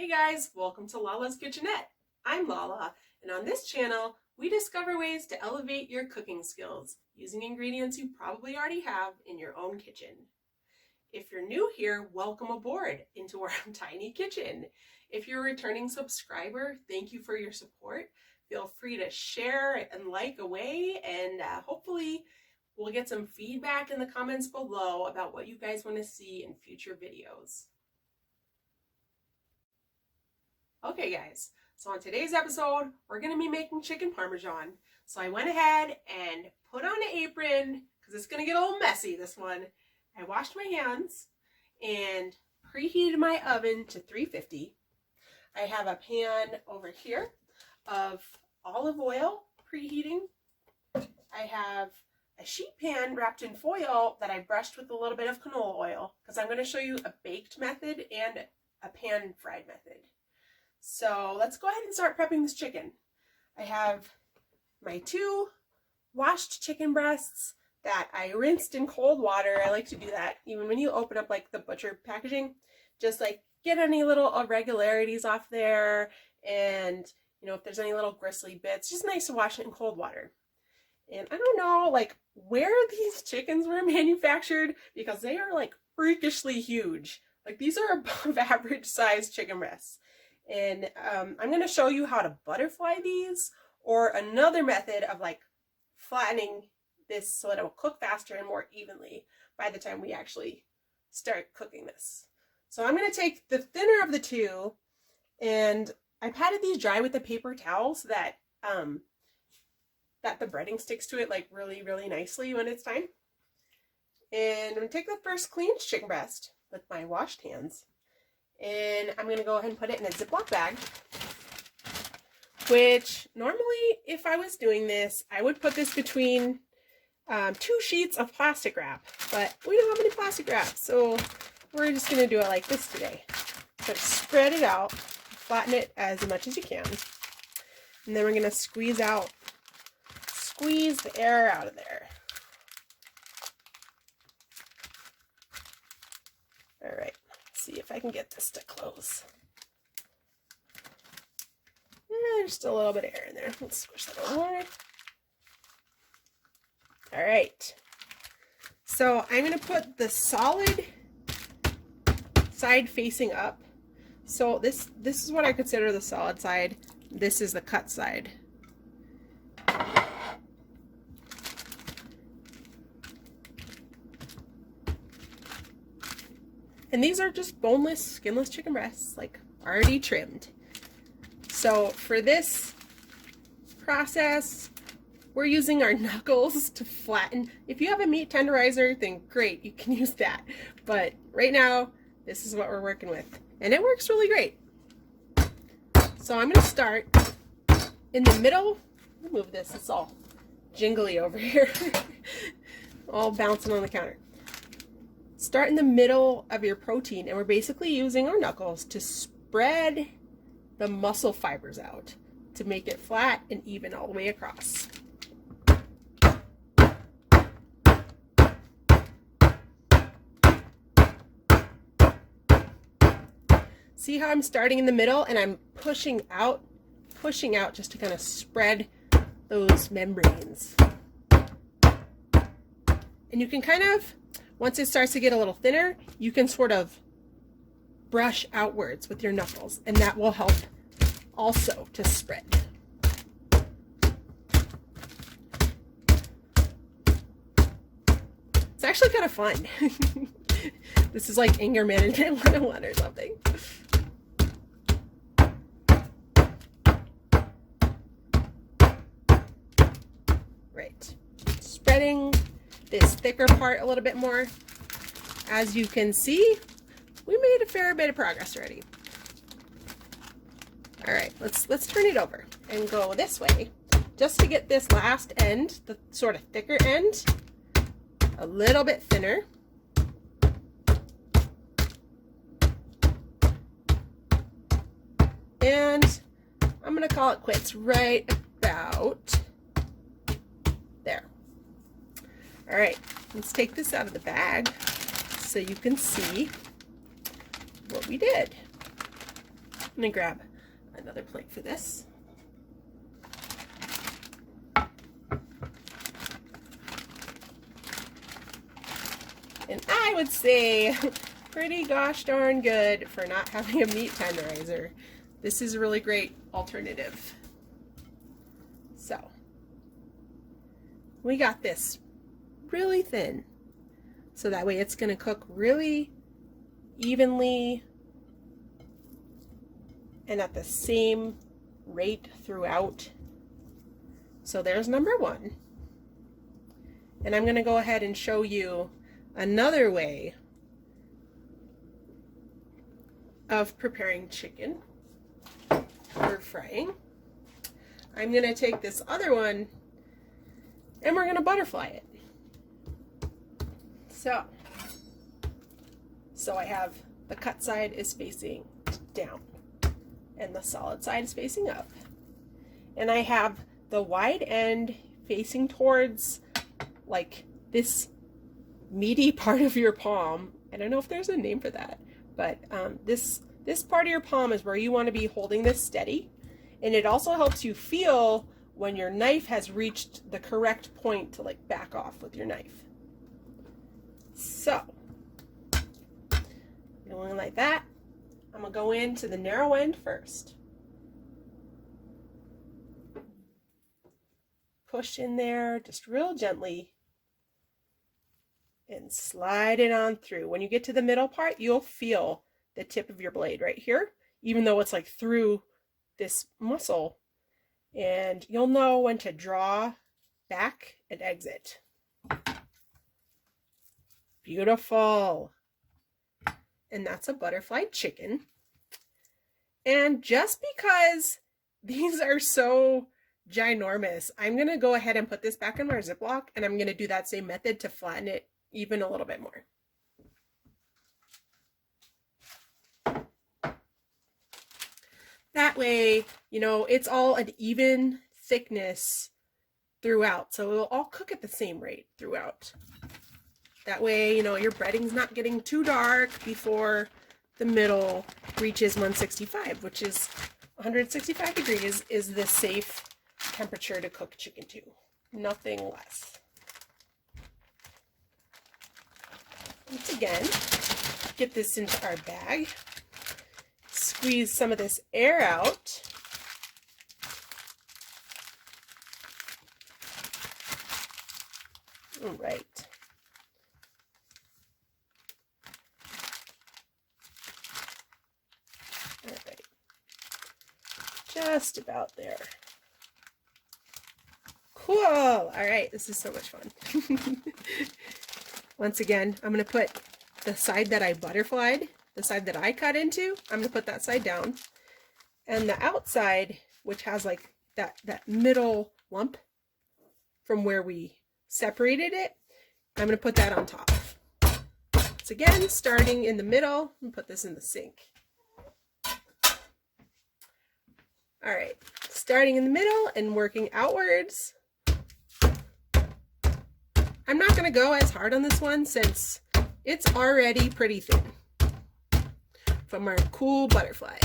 Hey guys, welcome to Lala's Kitchenette. I'm Lala, and on this channel, we discover ways to elevate your cooking skills using ingredients you probably already have in your own kitchen. If you're new here, welcome aboard into our tiny kitchen. If you're a returning subscriber, thank you for your support. Feel free to share and like away, and hopefully we'll get some feedback in the comments below about what you guys want to see in future videos. Okay guys, so on today's episode, we're going to be making chicken parmesan. So I went ahead and put on an apron because it's going to get a little messy, this one. I washed my hands and preheated my oven to 350. I have a pan over here of olive oil preheating. I have a sheet pan wrapped in foil that I brushed with a little bit of canola oil because I'm going to show you a baked method and a pan fried method. So let's go ahead and start prepping this chicken. I have my 2 washed chicken breasts that I rinsed in cold water. I like to do that even when you open up like the butcher packaging, just like get any little irregularities off there, and you know, if there's any little gristly bits, just nice to wash it in cold water. And I don't know like where these chickens were manufactured because they are like freakishly huge. Like these are above average size chicken breasts. And I'm going to show you how to butterfly these, or another method of like flattening this so that it will cook faster and more evenly by the time we actually start cooking this. So I'm going to take the thinner of the 2, and I patted these dry with a paper towel so that that the breading sticks to it like really, really nicely when it's time. And I'm going to take the first clean chicken breast with my washed hands. And I'm going to go ahead and put it in a Ziploc bag, which normally if I was doing this, I would put this between 2 sheets of plastic wrap, but we don't have any plastic wrap, so we're just going to do it like this today. So spread it out, flatten it as much as you can, and then we're going to squeeze the air out of there. All right. See if I can get this to close. There's still a little bit of air in there. Let's squish that over. All right. So I'm going to put the solid side facing up. So this is what I consider the solid side. This is the cut side. And these are just boneless, skinless chicken breasts, like already trimmed. So for this process, we're using our knuckles to flatten. If you have a meat tenderizer, then great, you can use that. But right now, this is what we're working with. And it works really great. So I'm gonna start in the middle. Let me move this, it's all jingly over here. All bouncing on the counter. Start in the middle of your protein, and we're basically using our knuckles to spread the muscle fibers out to make it flat and even all the way across. See how I'm starting in the middle and I'm pushing out just to kind of spread those membranes. And you can kind of, once it starts to get a little thinner, you can sort of brush outwards with your knuckles, and that will help also to spread. It's actually kind of fun. This is like anger management 101 or something. Right. Spreading this thicker part a little bit more. As you can see, we made a fair bit of progress already. All right, let's turn it over and go this way just to get this last end, the sort of thicker end, a little bit thinner. And I'm gonna call it quits right about there. All right, let's take this out of the bag so you can see what we did. I'm gonna grab another plate for this. And I would say pretty gosh darn good for not having a meat tenderizer. This is a really great alternative. So, we got this really thin. So that way it's gonna cook really evenly and at the same rate throughout. So there's number one. And I'm gonna go ahead and show you another way of preparing chicken for frying. I'm going to take this other one and we're going to butterfly it. So I have the cut side is facing down and the solid side is facing up. And I have the wide end facing towards like this meaty part of your palm. I don't know if there's a name for that, but this part of your palm is where you want to be holding this steady, and it also helps you feel when your knife has reached the correct point to like back off with your knife. So going like that, I'm gonna go into the narrow end first. Push in there just real gently and slide it on through. When you get to the middle part, you'll feel the tip of your blade right here, even though it's like through this muscle, and you'll know when to draw back and exit. Beautiful. And that's a butterfly chicken. And just because these are so ginormous, I'm gonna go ahead and put this back in my Ziploc, and I'm gonna do that same method to flatten it even a little bit more. That way, you know, it's all an even thickness throughout, so it'll all cook at the same rate throughout. That way, you know, your breading's not getting too dark before the middle reaches 165, which is 165 degrees is the safe temperature to cook chicken to, nothing less. Once again, get this into our bag, squeeze some of this air out. All right. All right. Just about there. Cool. All right, this is so much fun. Once again, I'm going to put the side that I butterflied, the side that I cut into, I'm going to put that side down. And the outside, which has like that middle lump from where we separated it, I'm going to put that on top. So again, starting in the middle, and put this in the sink. All right, starting in the middle and working outwards. I'm not going to go as hard on this one since it's already pretty thin from our cool butterfly.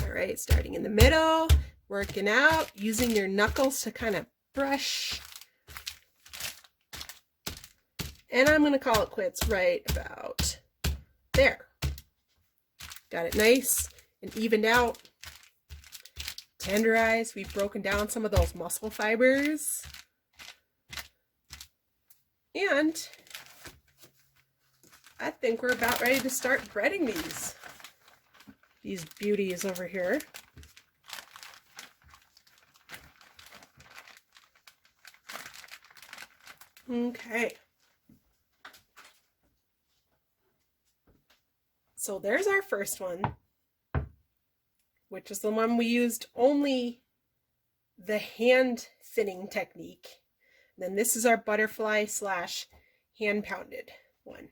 All right, starting in the middle, working out, using your knuckles to kind of brush. And I'm going to call it quits right about there. Got it nice and evened out. Tenderized. We've broken down some of those muscle fibers. And I think we're about ready to start breading these beauties over here. Okay. So there's our first one, which is the one we used only the hand thinning technique. And then this is our butterfly / hand pounded one.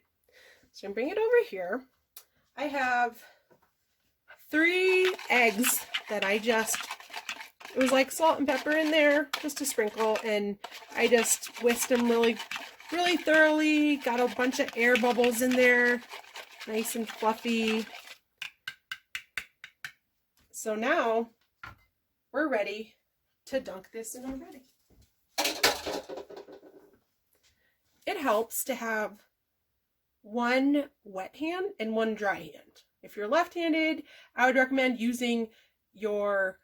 So I'm bring it over here. I have 3 eggs that I just It was like salt and pepper in there, just a sprinkle, and I just whisked them really, really thoroughly. Got a bunch of air bubbles in there, nice and fluffy. So now we're ready to dunk this in our breading. It helps to have one wet hand and one dry hand. If you're left-handed, I would recommend using your,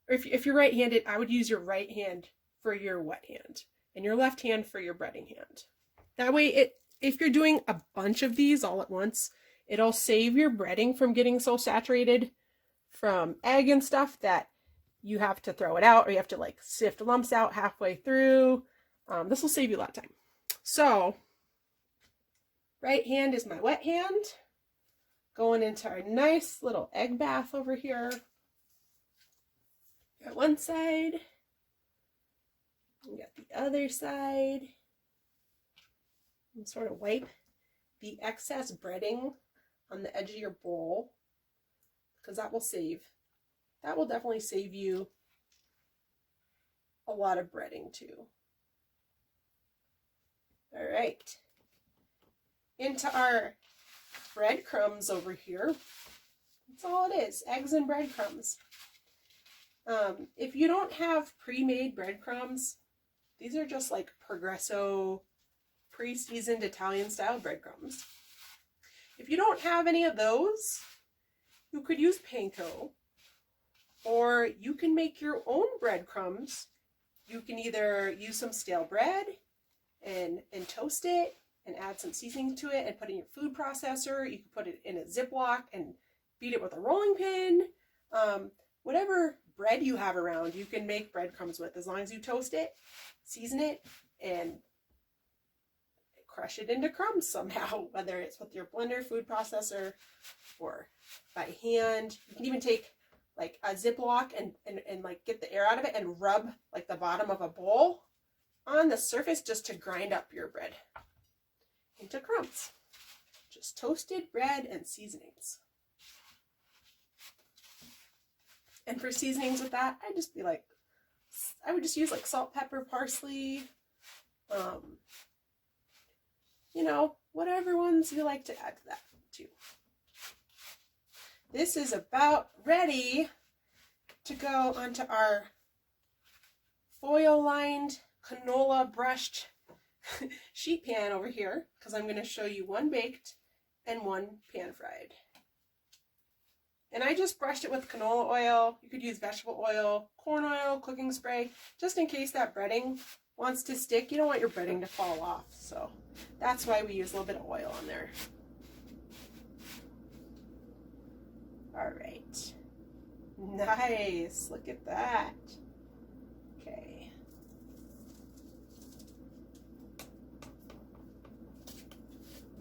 if you're right-handed, I would use your right hand for your wet hand and your left hand for your breading hand. That way, if you're doing a bunch of these all at once, it'll save your breading from getting so saturated from egg and stuff that you have to throw it out, or you have to like sift lumps out halfway through. This will save you a lot of time. So, right hand is my wet hand. Going into our nice little egg bath over here. Got one side. We got the other side. And sort of wipe the excess breading on the edge of your bowl, because that will definitely save you a lot of breading too. All right, into our breadcrumbs over here. That's all it is, eggs and breadcrumbs. If you don't have pre-made breadcrumbs, these are just like Progresso pre-seasoned Italian style breadcrumbs. If you don't have any of those, you could use panko, or you can make your own breadcrumbs. You can either use some stale bread and toast it and add some seasoning to it and put it in your food processor. You can put it in a Ziploc and beat it with a rolling pin. Whatever bread you have around, you can make breadcrumbs with, as long as you toast it, season it, and crush it into crumbs somehow, whether it's with your blender, food processor, or by hand. You can even take like a Ziploc and like get the air out of it and rub like the bottom of a bowl on the surface just to grind up your bread into crumbs. Just toasted bread and seasonings. And for seasonings with that, I would just use like salt, pepper, parsley, you know, whatever ones you like to add to that too. This is about ready to go onto our foil-lined, canola brushed sheet pan over here, because I'm going to show you one baked and one pan fried. And I just brushed it with canola oil. You could use vegetable oil, corn oil, cooking spray, just in case that breading wants to stick. You don't want your breading to fall off, so that's why we use a little bit of oil on there. All right, nice, look at that. Okay.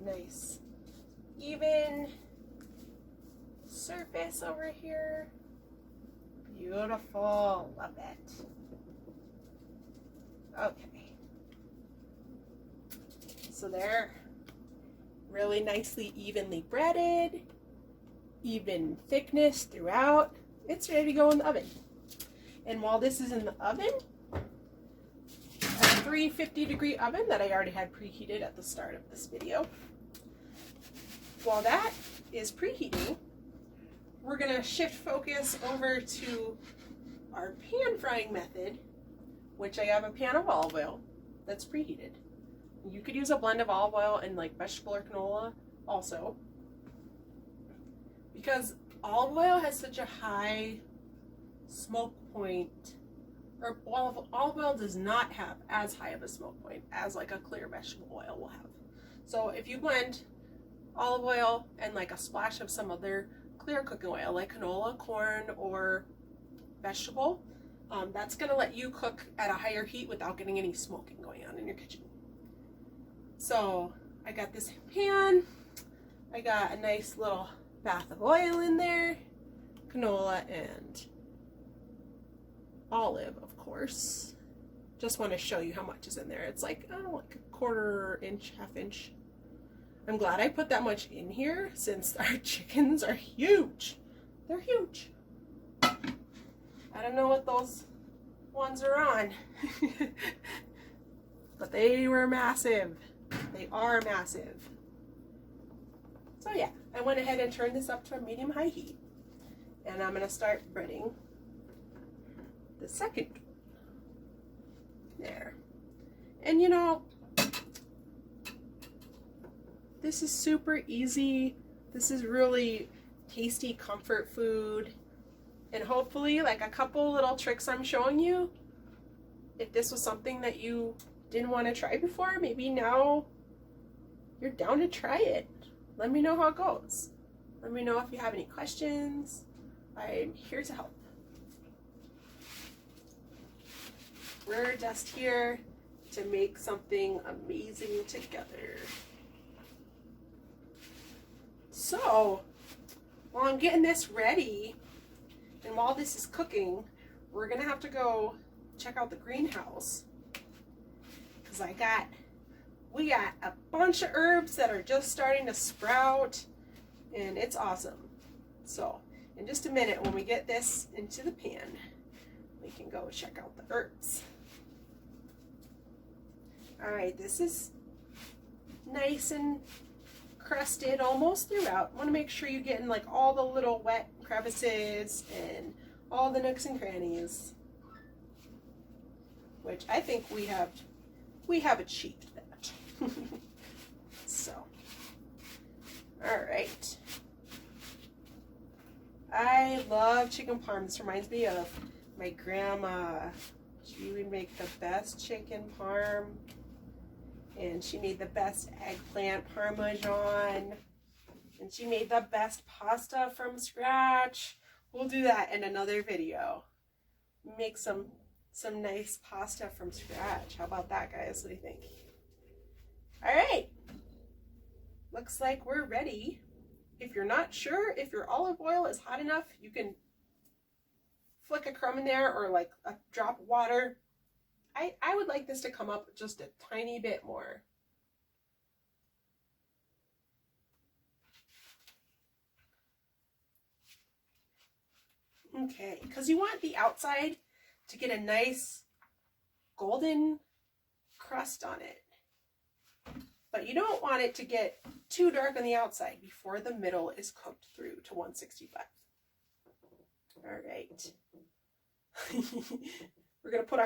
Nice, even surface over here. Beautiful, love it. Okay. So they're really nicely evenly breaded, even thickness throughout. It's ready to go in the oven. And while this is in the oven, a 350-degree oven that I already had preheated at the start of this video. While that is preheating, we're going to shift focus over to our pan frying method, which I have a pan of olive oil that's preheated. You could use a blend of olive oil and like vegetable or canola also, because olive oil has such a high smoke point, or olive oil does not have as high of a smoke point as like a clear vegetable oil will have. So if you blend olive oil and like a splash of some other clear cooking oil like canola, corn, or vegetable, that's going to let you cook at a higher heat without getting any smoking going on in your kitchen. So I got this pan, I got a nice little bath of oil in there, canola and olive, of course. Just want to show you how much is in there. It's like, I don't know, like a quarter inch, half inch. I'm glad I put that much in here since our chickens are huge. They're huge. I don't know what those ones are on. But they were massive. They are massive. So yeah, I went ahead and turned this up to a medium-high heat. And I'm going to start breading the second. There. And you know, this is super easy. This is really tasty comfort food. And hopefully, like a couple little tricks I'm showing you, if this was something that you didn't want to try before, maybe now you're down to try it. Let me know how it goes. Let me know if you have any questions. I'm here to help. We're just here to make something amazing together. So, while I'm getting this ready, and while this is cooking, we're gonna have to go check out the greenhouse. Because we got a bunch of herbs that are just starting to sprout, and it's awesome. So, in just a minute, when we get this into the pan, we can go check out the herbs. All right, this is nice and crusted almost throughout. Want to make sure you're getting like all the little wet crevices and all the nooks and crannies, which I think we have achieved that. So, all right. I love chicken parm. This reminds me of my grandma. She would make the best chicken parm. And she made the best eggplant parmesan. And she made the best pasta from scratch. We'll do that in another video. Make some nice pasta from scratch. How about that, guys? What do you think? All right. Looks like we're ready. If you're not sure if your olive oil is hot enough, you can flick a crumb in there or like a drop of water. I would like this to come up just a tiny bit more. Okay, because you want the outside to get a nice golden crust on it. But you don't want it to get too dark on the outside before the middle is cooked through to 165. All right. We're going to put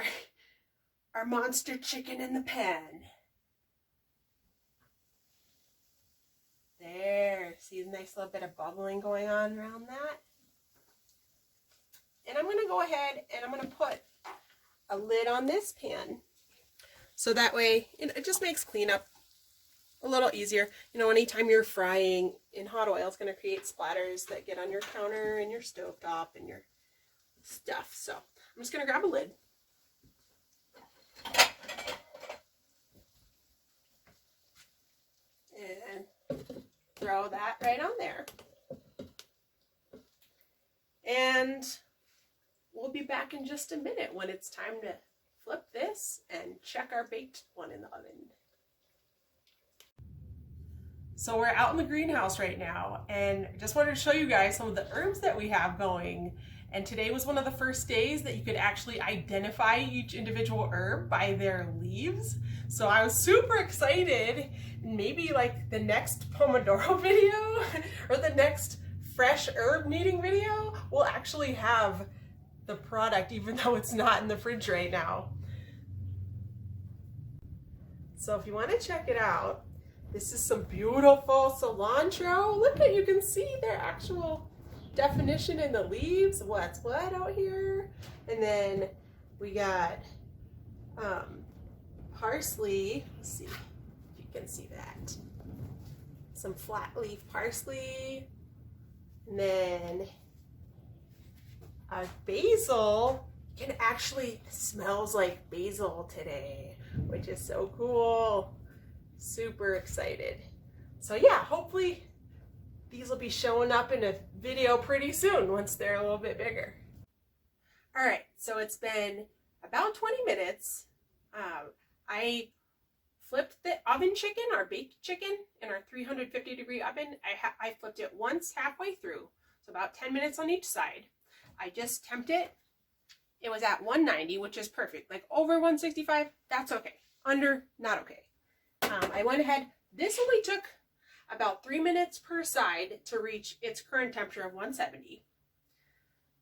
our monster chicken in the pan. There. See a nice little bit of bubbling going on around that? And I'm going to go ahead and I'm going to put a lid on this pan. So that way it just makes cleanup a little easier. You know, anytime you're frying in hot oil, it's going to create splatters that get on your counter and your stovetop and your stuff. So I'm just going to grab a lid. And throw that right on there. And we'll be back in just a minute when it's time to flip this and check our baked one in the oven. So we're out in the greenhouse right now, and I just wanted to show you guys some of the herbs that we have going. And today was one of the first days that you could actually identify each individual herb by their leaves. So I was super excited. Maybe like the next Pomodoro video or the next fresh herb kneading video will actually have the product, even though it's not in the fridge right now. So if you want to check it out, this is some beautiful cilantro. Look at, you can see their actual definition in the leaves, what's what out here. And then we got parsley. Let's see if you can see that. Some flat leaf parsley. And then basil. It actually smells like basil today, which is so cool. Super excited. So yeah, hopefully these will be showing up in a video pretty soon once they're a little bit bigger. All right, so it's been about 20 minutes. I flipped the oven chicken, our baked chicken, in our 350-degree oven. I flipped it once halfway through, so about 10 minutes on each side. I just temped it it was at 190, which is perfect. Like over 165, that's okay. Under, not okay. I went ahead. This only took about 3 minutes per side to reach its current temperature of 170.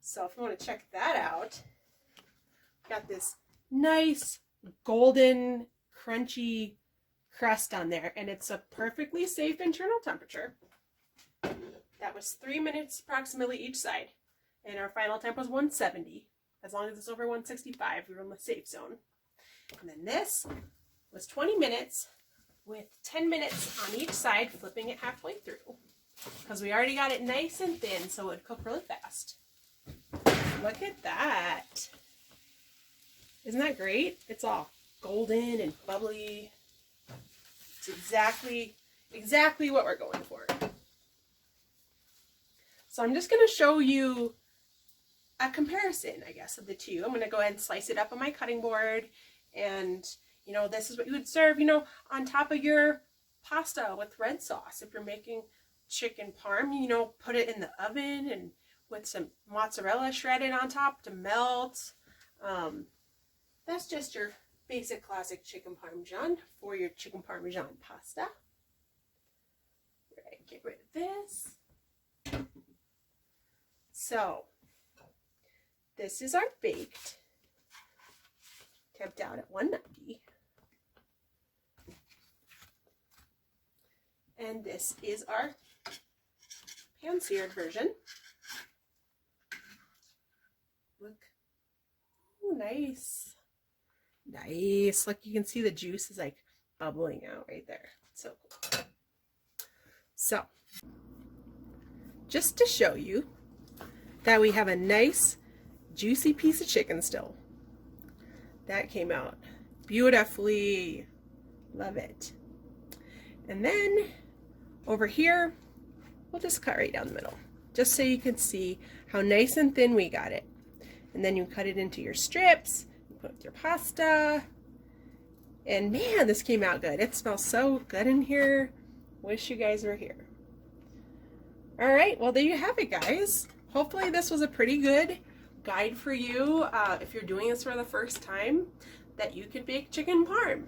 So if you want to check that out, got this nice golden crunchy crust on there, and it's a perfectly safe internal temperature. That was 3 minutes approximately each side, and our final temp was 170. As long as it's over 165, we were in the safe zone. And then this was 20 minutes with 10 minutes on each side, flipping it halfway through, because we already got it nice and thin, so it would cook really fast. Look at that. Isn't that great? It's all golden and bubbly. It's exactly what we're going for. So I'm just going to show you a comparison, I guess, of the two. I'm going to go ahead and slice it up on my cutting board. And, you know, this is what you would serve, you know, on top of your pasta with red sauce. If you're making chicken parm, you know, put it in the oven and with some mozzarella shredded on top to melt. That's just your basic classic chicken parmesan for your chicken parmesan pasta. Right, get rid of this. So, this is our baked, temped out at 190. And this is our pan-seared version. Look. Oh, nice. Nice. Look, you can see the juice is like bubbling out right there. So cool. So, just to show you that we have a nice juicy piece of chicken still. That came out beautifully. Love it. And then over here, we'll just cut right down the middle, just so you can see how nice and thin we got it. And then you cut it into your strips, you put it with your pasta, and man, this came out good. It smells so good in here. Wish you guys were here. All right, well, there you have it, guys. Hopefully this was a pretty good guide for you if you're doing this for the first time, that you could bake chicken parm.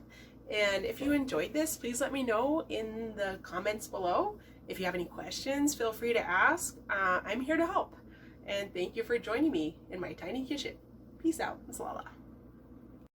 And if you enjoyed this, please let me know in the comments below. If you have any questions, feel free to ask. I'm here to help. And thank you for joining me in my tiny kitchen. Peace out. It's Lala.